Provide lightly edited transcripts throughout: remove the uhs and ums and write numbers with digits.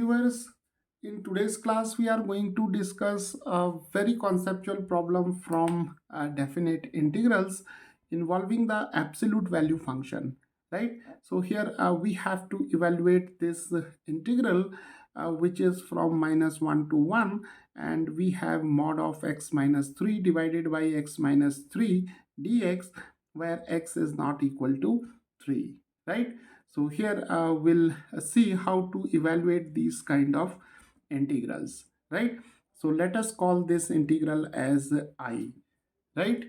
viewers. In today's class, we are going to discuss a very conceptual problem from definite integrals involving the absolute value function, right? So here we have to evaluate this integral which is from -1 to 1, and we have mod of x minus 3 divided by x minus 3 dx, where x is not equal to 3, right? So here we'll see how to evaluate these kind of integrals, right? So let us call this integral as I, right?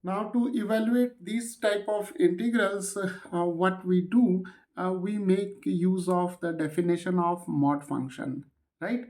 Now to evaluate these type of integrals, what we do, we make use of the definition of mod function, right?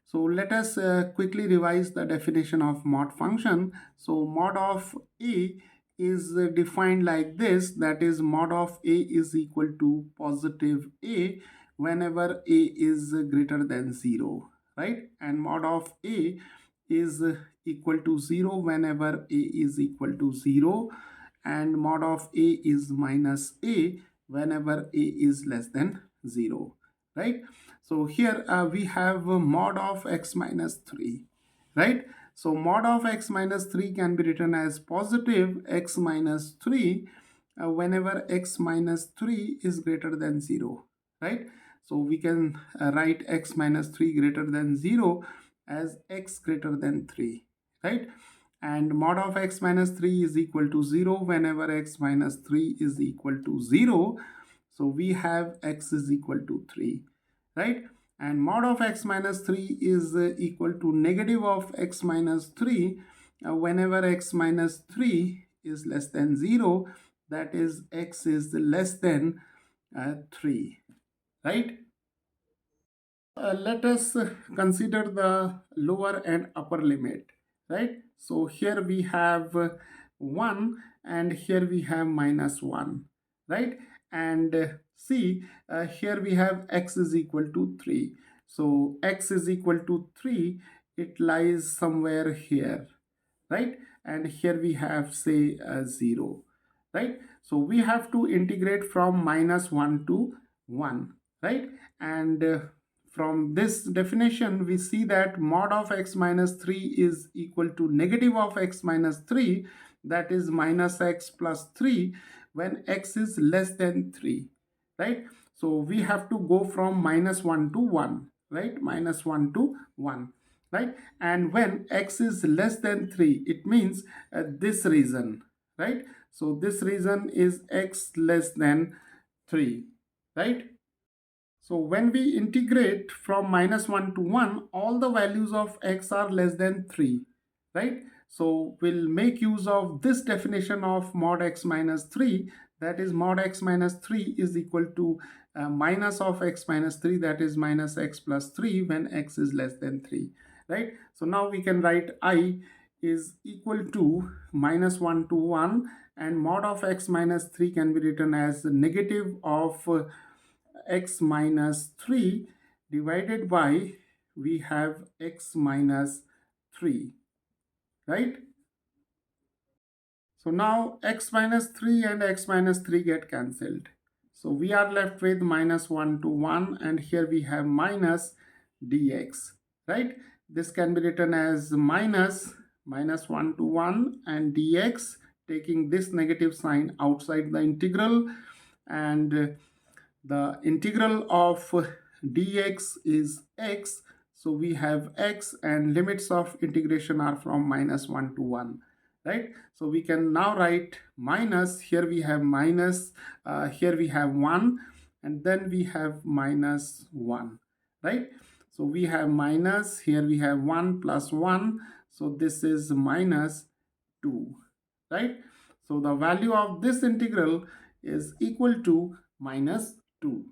So let us quickly revise the definition of mod function. So mod of A is defined like this, that is mod of A is equal to positive A whenever A is greater than 0, right? And mod of A is equal to 0 whenever A is equal to 0, and mod of A is minus A whenever A is less than 0, right? So here we have mod of x minus 3, right? So mod of x minus 3 can be written as positive x minus 3 whenever x minus 3 is greater than 0, right? So we can write x minus 3 greater than 0 as x greater than 3, right? And mod of x minus 3 is equal to 0 whenever x minus 3 is equal to 0. So we have x is equal to 3, right? And mod of x minus 3 is equal to negative of x minus 3 whenever x minus 3 is less than 0, that is x is less than 3, right? Let us consider the lower and upper limit, right? So here we have 1 and here we have -1, right? And see, here we have x is equal to 3. So x is equal to 3, it lies somewhere here, right? And here we have, say, 0, right? So we have to integrate from -1 to 1, right? And from this definition, we see that mod of x minus 3 is equal to negative of x minus 3, that is minus x plus 3 when x is less than 3, right? So we have to go from -1 to 1, right? -1 to 1, right? And when x is less than 3, it means this region, right? So this region is x less than 3, right? So when we integrate from -1 to 1, all the values of x are less than 3, right? So we'll make use of this definition of mod x minus 3, that is mod x minus 3 is equal to minus of x minus 3, that is minus x plus 3 when x is less than 3, right? So now we can write I is equal to -1 to 1, and mod of x minus 3 can be written as negative of x minus 3 divided by, we have x minus 3, right? So now x minus 3 and x minus 3 get cancelled. So we are left with -1 to 1, and here we have minus dx, right? This can be written as -1 to 1 and dx, taking this negative sign outside the integral, and the integral of dx is x, so we have x, and limits of integration are from -1 to 1, right? So we can now write minus, here we have minus, here we have 1, and then we have -1, right? So we have minus, here we have 1 plus 1, so this is -2, right? So the value of this integral is equal to -2.